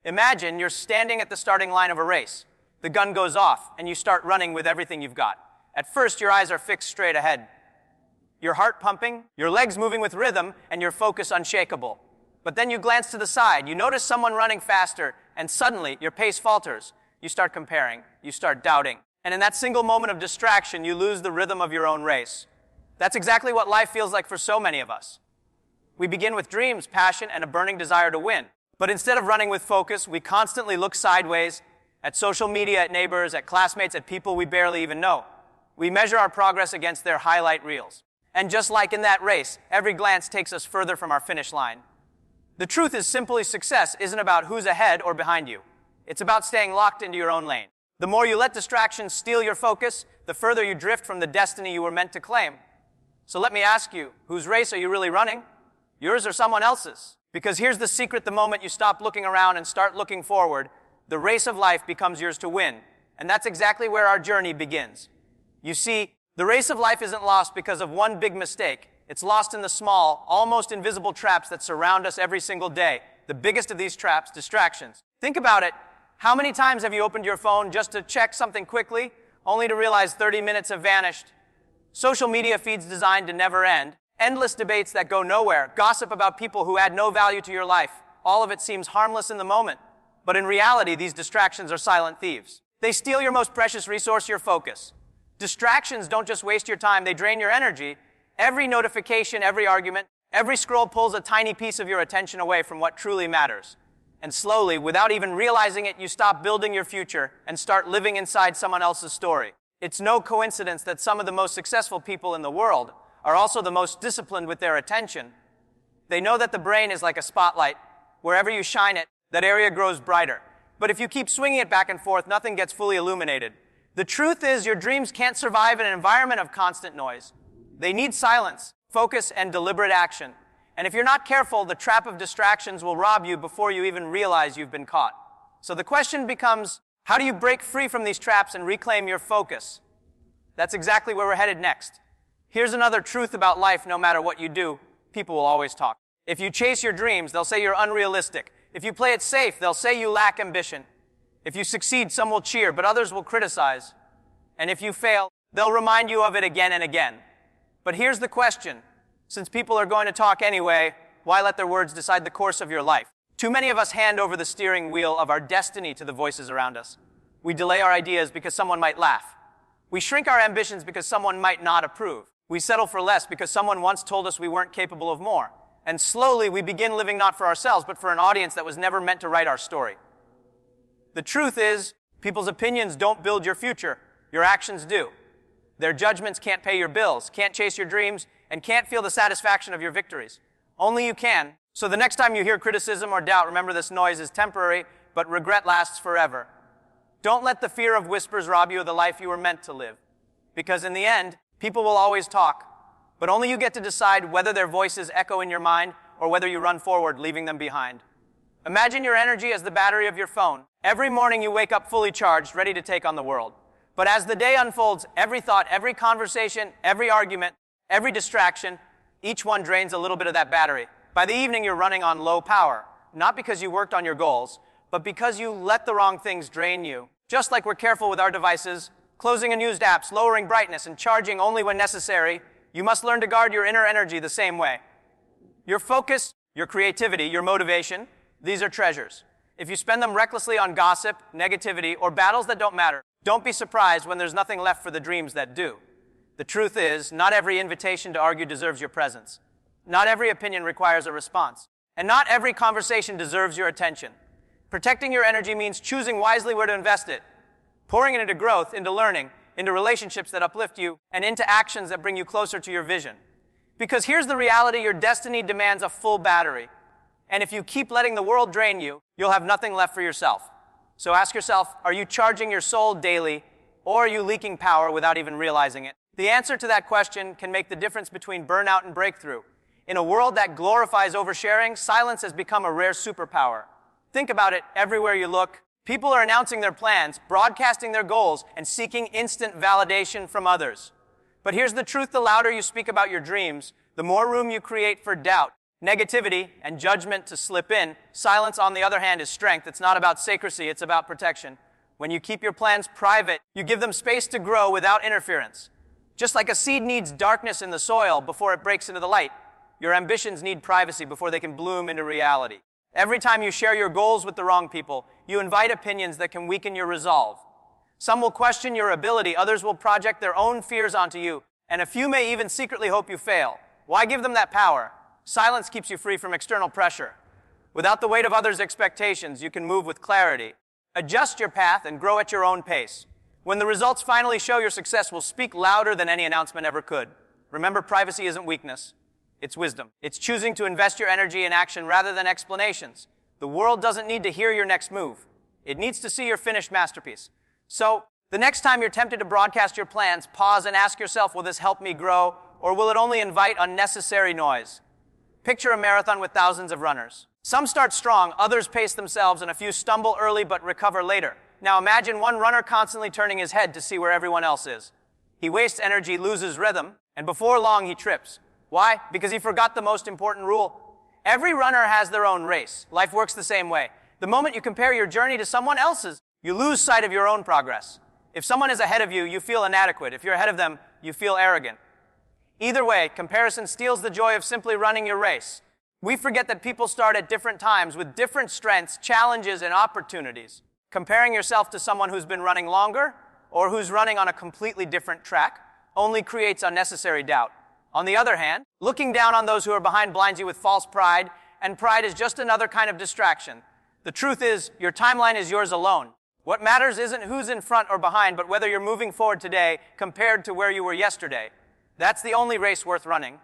Imagine you're standing at the starting line of a race. The gun goes off, and you start running with everything you've got. At first, your eyes are fixed straight ahead. Your heart pumping, your legs moving with rhythm, and your focus unshakable. But then you glance to the side, you notice someone running faster, and suddenly your pace falters. You start comparing, you start doubting. And in that single moment of distraction, you lose the rhythm of your own race. That's exactly what life feels like for so many of us. We begin with dreams, passion, and a burning desire to win. But instead of running with focus, we constantly look sideways at social media, at neighbors, at classmates, at people we barely even know. We measure our progress against their highlight reels. And just like in that race, every glance takes us further from our finish line. The truth is simply success isn't about who's ahead or behind you. It's about staying locked into your own lane. The more you let distractions steal your focus, the further you drift from the destiny you were meant to claim. So let me ask you, whose race are you really running? Yours or someone else's? Because here's the secret: the moment you stop looking around and start looking forward, the race of life becomes yours to win. And that's exactly where our journey begins. You see, the race of life isn't lost because of one big mistake. It's lost in the small, almost invisible traps that surround us every single day. The biggest of these traps, distractions. Think about it. How many times have you opened your phone just to check something quickly, only to realize 30 minutes have vanished? Social media feeds designed to never end. Endless debates that go nowhere. Gossip about people who add no value to your life. All of it seems harmless in the moment. But in reality, these distractions are silent thieves. They steal your most precious resource, your focus. Distractions don't just waste your time, they drain your energy. Every notification, every argument, every scroll pulls a tiny piece of your attention away from what truly matters. And slowly, without even realizing it, you stop building your future and start living inside someone else's story. It's no coincidence that some of the most successful people in the world are also the most disciplined with their attention. They know that the brain is like a spotlight. Wherever you shine it, that area grows brighter. But if you keep swinging it back and forth, nothing gets fully illuminated. The truth is, your dreams can't survive in an environment of constant noise. They need silence, focus, and deliberate action. And if you're not careful, the trap of distractions will rob you before you even realize you've been caught. So the question becomes, how do you break free from these traps and reclaim your focus? That's exactly where we're headed next. Here's another truth about life: no matter what you do, people will always talk. If you chase your dreams, they'll say you're unrealistic. If you play it safe, they'll say you lack ambition. If you succeed, some will cheer, but others will criticize. And if you fail, they'll remind you of it again and again. But here's the question. Since people are going to talk anyway, why let their words decide the course of your life? Too many of us hand over the steering wheel of our destiny to the voices around us. We delay our ideas because someone might laugh. We shrink our ambitions because someone might not approve. We settle for less because someone once told us we weren't capable of more. And slowly we begin living not for ourselves, but for an audience that was never meant to write our story. The truth is, people's opinions don't build your future. Your actions do. Their judgments can't pay your bills, can't chase your dreams, and can't feel the satisfaction of your victories. Only you can. So the next time you hear criticism or doubt, remember this noise is temporary, but regret lasts forever. Don't let the fear of whispers rob you of the life you were meant to live. Because in the end, people will always talk, but only you get to decide whether their voices echo in your mind or whether you run forward, leaving them behind. Imagine your energy as the battery of your phone. Every morning you wake up fully charged, ready to take on the world. But as the day unfolds, every thought, every conversation, every argument, every distraction, each one drains a little bit of that battery. By the evening, you're running on low power, not because you worked on your goals, but because you let the wrong things drain you. Just like we're careful with our devices, closing unused apps, lowering brightness, and charging only when necessary, you must learn to guard your inner energy the same way. Your focus, your creativity, your motivation, these are treasures. If you spend them recklessly on gossip, negativity, or battles that don't matter, don't be surprised when there's nothing left for the dreams that do. The truth is, not every invitation to argue deserves your presence. Not every opinion requires a response. And not every conversation deserves your attention. Protecting your energy means choosing wisely where to invest it, pouring it into growth, into learning, into relationships that uplift you, and into actions that bring you closer to your vision. Because here's the reality: your destiny demands a full battery. And if you keep letting the world drain you, you'll have nothing left for yourself. So ask yourself, are you charging your soul daily, or are you leaking power without even realizing it? The answer to that question can make the difference between burnout and breakthrough. In a world that glorifies oversharing, silence has become a rare superpower. Think about it. Everywhere you look, people are announcing their plans, broadcasting their goals, and seeking instant validation from others. But here's the truth: the louder you speak about your dreams, the more room you create for doubt. negativity and judgment to slip in. Silence, on the other hand, is strength. It's not about secrecy, it's about protection. When you keep your plans private, you give them space to grow without interference. Just like a seed needs darkness in the soil before it breaks into the light, your ambitions need privacy before they can bloom into reality. Every time you share your goals with the wrong people, you invite opinions that can weaken your resolve. Some will question your ability, others will project their own fears onto you, and a few may even secretly hope you fail. Why give them that power? Silence keeps you free from external pressure. Without the weight of others' expectations, you can move with clarity. Adjust your path and grow at your own pace. When the results finally show, your success will speak louder than any announcement ever could. Remember, privacy isn't weakness. It's wisdom. It's choosing to invest your energy in action rather than explanations. The world doesn't need to hear your next move. It needs to see your finished masterpiece. So, the next time you're tempted to broadcast your plans, pause and ask yourself, will this help me grow, or will it only invite unnecessary noise? Picture a marathon with thousands of runners. Some start strong, others pace themselves, and a few stumble early but recover later. Now imagine one runner constantly turning his head to see where everyone else is. He wastes energy, loses rhythm, and before long he trips. Why? Because he forgot the most important rule. Every runner has their own race. Life works the same way. The moment you compare your journey to someone else's, you lose sight of your own progress. If someone is ahead of you, you feel inadequate. If you're ahead of them, you feel arrogant. Either way, comparison steals the joy of simply running your race. We forget that people start at different times with different strengths, challenges, and opportunities. Comparing yourself to someone who's been running longer or who's running on a completely different track only creates unnecessary doubt. On the other hand, looking down on those who are behind blinds you with false pride, and pride is just another kind of distraction. The truth is, your timeline is yours alone. What matters isn't who's in front or behind, but whether you're moving forward today compared to where you were yesterday. That's the only race worth running.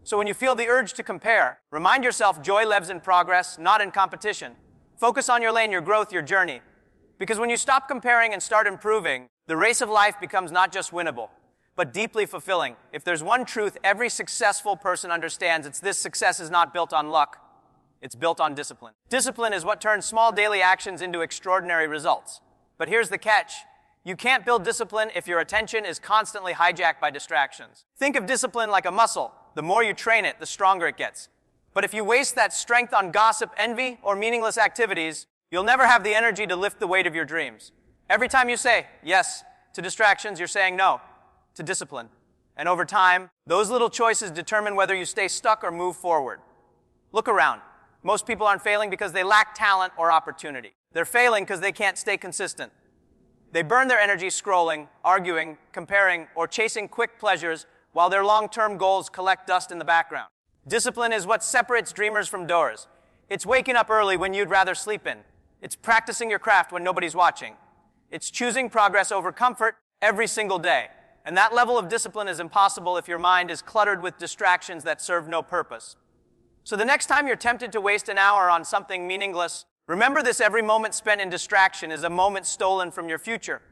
So when you feel the urge to compare, remind yourself joy lives in progress, not in competition. Focus on your lane, your growth, your journey. Because when you stop comparing and start improving, the race of life becomes not just winnable, but deeply fulfilling. If there's one truth every successful person understands, it's this: success is not built on luck. It's built on discipline. Discipline is what turns small daily actions into extraordinary results. But here's the catch. You can't build discipline if your attention is constantly hijacked by distractions. Think of discipline like a muscle. The more you train it, the stronger it gets. But if you waste that strength on gossip, envy, or meaningless activities, you'll never have the energy to lift the weight of your dreams. Every time you say yes to distractions, you're saying no to discipline. And over time, those little choices determine whether you stay stuck or move forward. Look around. Most people aren't failing because they lack talent or opportunity. They're failing because they can't stay consistent. They burn their energy scrolling, arguing, comparing, or chasing quick pleasures while their long-term goals collect dust in the background. Discipline is what separates dreamers from doers. It's waking up early when you'd rather sleep in. It's practicing your craft when nobody's watching. It's choosing progress over comfort every single day. And that level of discipline is impossible if your mind is cluttered with distractions that serve no purpose. So the next time you're tempted to waste an hour on something meaningless, remember this: every moment spent in distraction is a moment stolen from your future.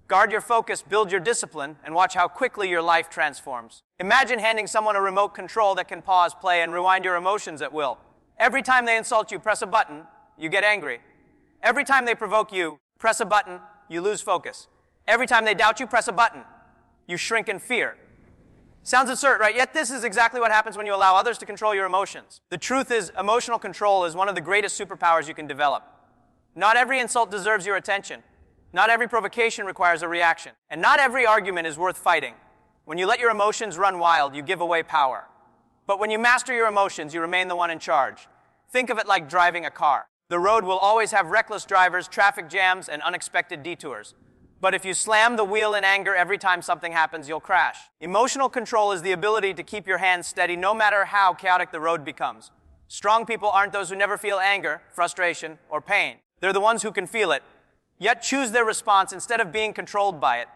Guard your focus, build your discipline, and watch how quickly your life transforms. Imagine handing someone a remote control that can pause, play, and rewind your emotions at will. Every time they insult you, press a button, you get angry. Every time they provoke you, press a button, you lose focus. Every time they doubt you, press a button, you shrink in fear. Sounds absurd, right? Yet this is exactly what happens when you allow others to control your emotions. The truth is, emotional control is one of the greatest superpowers you can develop. Not every insult deserves your attention. Not every provocation requires a reaction. And not every argument is worth fighting. When you let your emotions run wild, you give away power. But when you master your emotions, you remain the one in charge. Think of it like driving a car. The road will always have reckless drivers, traffic jams, and unexpected detours. But if you slam the wheel in anger every time something happens, you'll crash. Emotional control is the ability to keep your hands steady no matter how chaotic the road becomes. Strong people aren't those who never feel anger, frustration, or pain. They're the ones who can feel it, yet choose their response instead of being controlled by it.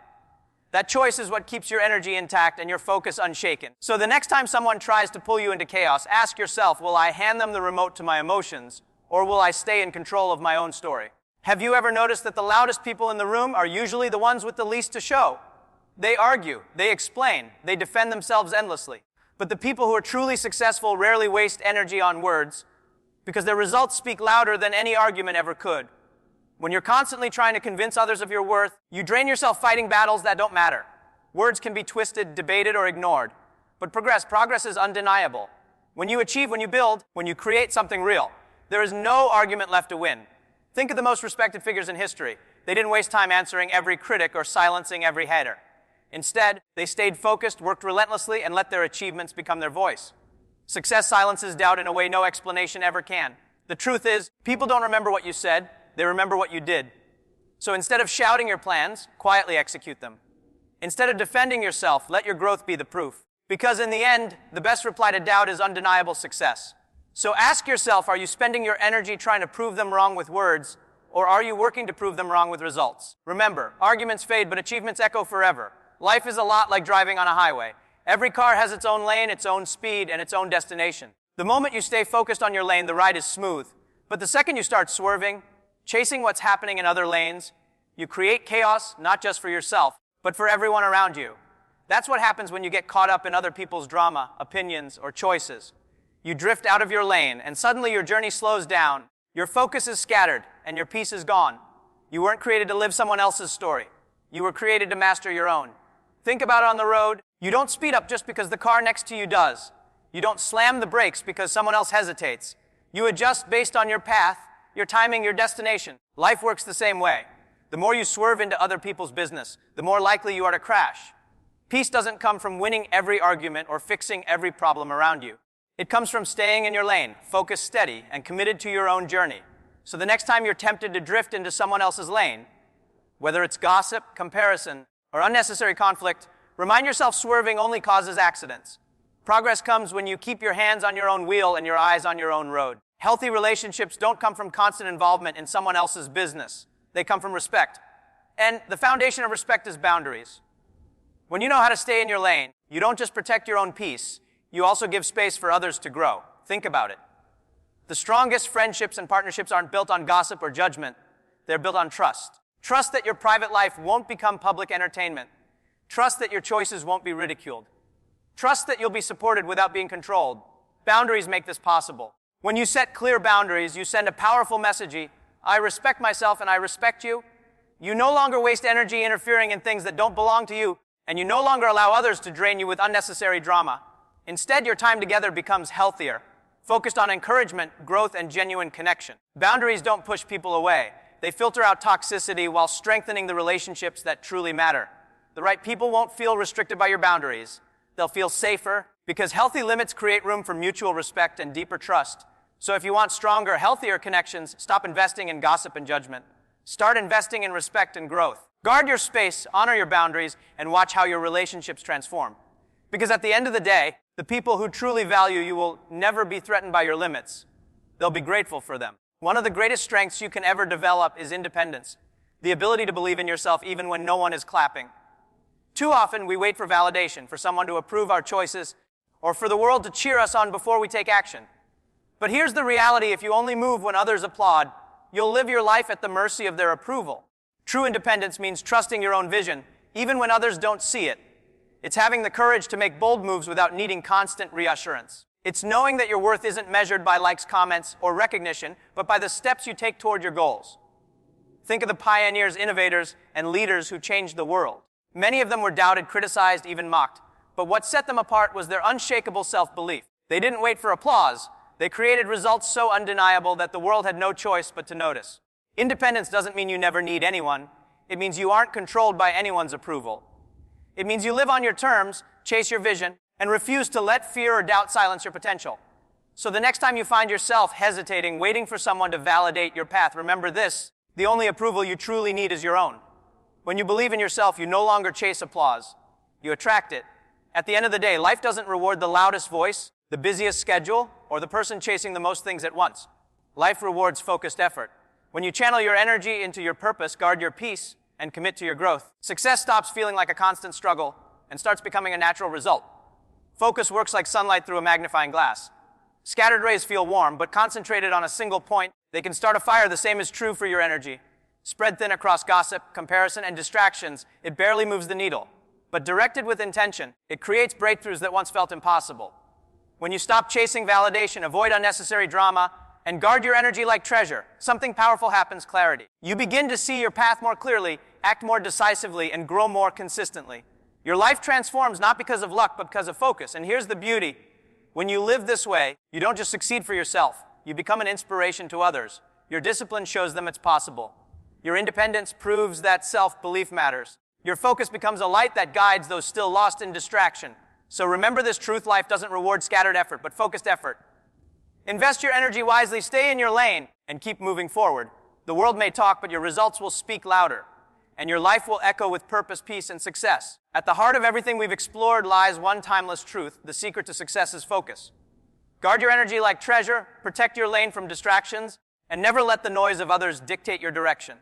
That choice is what keeps your energy intact and your focus unshaken. So the next time someone tries to pull you into chaos, ask yourself, will I hand them the remote to my emotions, or will I stay in control of my own story? Have you ever noticed that the loudest people in the room are usually the ones with the least to show? They argue, they explain, they defend themselves endlessly. But the people who are truly successful rarely waste energy on words because their results speak louder than any argument ever could. When you're constantly trying to convince others of your worth, you drain yourself fighting battles that don't matter. Words can be twisted, debated, or ignored. But progress is undeniable. When you achieve, when you build, when you create something real, there is no argument left to win. Think of the most respected figures in history. They didn't waste time answering every critic or silencing every hater. Instead, they stayed focused, worked relentlessly, and let their achievements become their voice. Success silences doubt in a way no explanation ever can. The truth is, people don't remember what you said, they remember what you did. So instead of shouting your plans, quietly execute them. Instead of defending yourself, let your growth be the proof. Because in the end, the best reply to doubt is undeniable success. So ask yourself, are you spending your energy trying to prove them wrong with words, or are you working to prove them wrong with results? Remember, arguments fade, but achievements echo forever. Life is a lot like driving on a highway. Every car has its own lane, its own speed, and its own destination. The moment you stay focused on your lane, the ride is smooth. But the second you start swerving, chasing what's happening in other lanes, you create chaos, not just for yourself, but for everyone around you. That's what happens when you get caught up in other people's drama, opinions, or choices. You drift out of your lane, and suddenly your journey slows down. Your focus is scattered, and your peace is gone. You weren't created to live someone else's story. You were created to master your own. Think about it on the road. You don't speed up just because the car next to you does. You don't slam the brakes because someone else hesitates. You adjust based on your path, your timing, your destination. Life works the same way. The more you swerve into other people's business, the more likely you are to crash. Peace doesn't come from winning every argument or fixing every problem around you. It comes from staying in your lane, focused, steady, and committed to your own journey. So the next time you're tempted to drift into someone else's lane, whether it's gossip, comparison, or unnecessary conflict, remind yourself swerving only causes accidents. Progress comes when you keep your hands on your own wheel and your eyes on your own road. Healthy relationships don't come from constant involvement in someone else's business. They come from respect. And the foundation of respect is boundaries. When you know how to stay in your lane, you don't just protect your own peace, you also give space for others to grow. Think about it. The strongest friendships and partnerships aren't built on gossip or judgment. They're built on trust. Trust that your private life won't become public entertainment. Trust that your choices won't be ridiculed. Trust that you'll be supported without being controlled. Boundaries make this possible. When you set clear boundaries, you send a powerful message. I respect myself and I respect you. You no longer waste energy interfering in things that don't belong to you, and you no longer allow others to drain you with unnecessary drama. Instead, your time together becomes healthier, focused on encouragement, growth, and genuine connection. Boundaries don't push people away. They filter out toxicity while strengthening the relationships that truly matter. The right people won't feel restricted by your boundaries. They'll feel safer, because healthy limits create room for mutual respect and deeper trust. So if you want stronger, healthier connections, stop investing in gossip and judgment. Start investing in respect and growth. Guard your space, honor your boundaries, and watch how your relationships transform. Because at the end of the day, the people who truly value you will never be threatened by your limits. They'll be grateful for them. One of the greatest strengths you can ever develop is independence, the ability to believe in yourself even when no one is clapping. Too often, we wait for validation, for someone to approve our choices, or for the world to cheer us on before we take action. But here's the reality: if you only move when others applaud, you'll live your life at the mercy of their approval. True independence means trusting your own vision, even when others don't see it. It's having the courage to make bold moves without needing constant reassurance. It's knowing that your worth isn't measured by likes, comments, or recognition, but by the steps you take toward your goals. Think of the pioneers, innovators, and leaders who changed the world. Many of them were doubted, criticized, even mocked. But what set them apart was their unshakable self-belief. They didn't wait for applause. They created results so undeniable that the world had no choice but to notice. Independence doesn't mean you never need anyone. It means you aren't controlled by anyone's approval. It means you live on your terms, chase your vision, and refuse to let fear or doubt silence your potential. So the next time you find yourself hesitating, waiting for someone to validate your path, remember this: the only approval you truly need is your own. When you believe in yourself, you no longer chase applause. You attract it. At the end of the day, life doesn't reward the loudest voice, the busiest schedule, or the person chasing the most things at once. Life rewards focused effort. When you channel your energy into your purpose, guard your peace, and commit to your growth, success stops feeling like a constant struggle and starts becoming a natural result. Focus works like sunlight through a magnifying glass. Scattered rays feel warm, but concentrated on a single point, they can start a fire. The same is true for your energy. Spread thin across gossip, comparison, and distractions, it barely moves the needle. But directed with intention, it creates breakthroughs that once felt impossible. When you stop chasing validation, avoid unnecessary drama, and guard your energy like treasure, something powerful happens: clarity. You begin to see your path more clearly, act more decisively, and grow more consistently. Your life transforms not because of luck, but because of focus. And here's the beauty: When you live this way, you don't just succeed for yourself. You become an inspiration to others. Your discipline shows them it's possible. Your independence proves that self-belief matters. Your focus becomes a light that guides those still lost in distraction. So remember this truth: life doesn't reward scattered effort, but focused effort. Invest your energy wisely, stay in your lane, and keep moving forward. The world may talk, but your results will speak louder. And your life will echo with purpose, peace, and success. At the heart of everything we've explored lies one timeless truth: the secret to success is focus. Guard your energy like treasure, protect your lane from distractions, and never let the noise of others dictate your direction.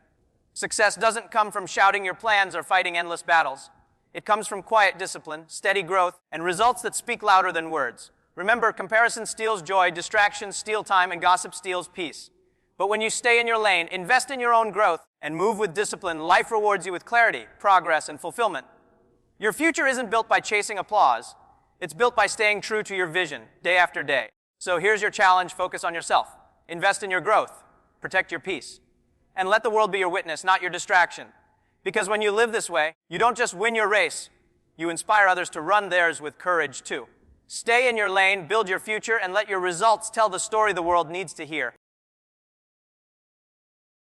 Success doesn't come from shouting your plans or fighting endless battles. It comes from quiet discipline, steady growth, and results that speak louder than words. Remember, comparison steals joy, distractions steal time, and gossip steals peace. But when you stay in your lane, invest in your own growth, and move with discipline, life rewards you with clarity, progress, and fulfillment. Your future isn't built by chasing applause. It's built by staying true to your vision, day after day. So here's your challenge: focus on yourself. Invest in your growth. Protect your peace. And let the world be your witness, not your distraction. Because when you live this way, you don't just win your race, you inspire others to run theirs with courage too. Stay in your lane, build your future, and let your results tell the story the world needs to hear.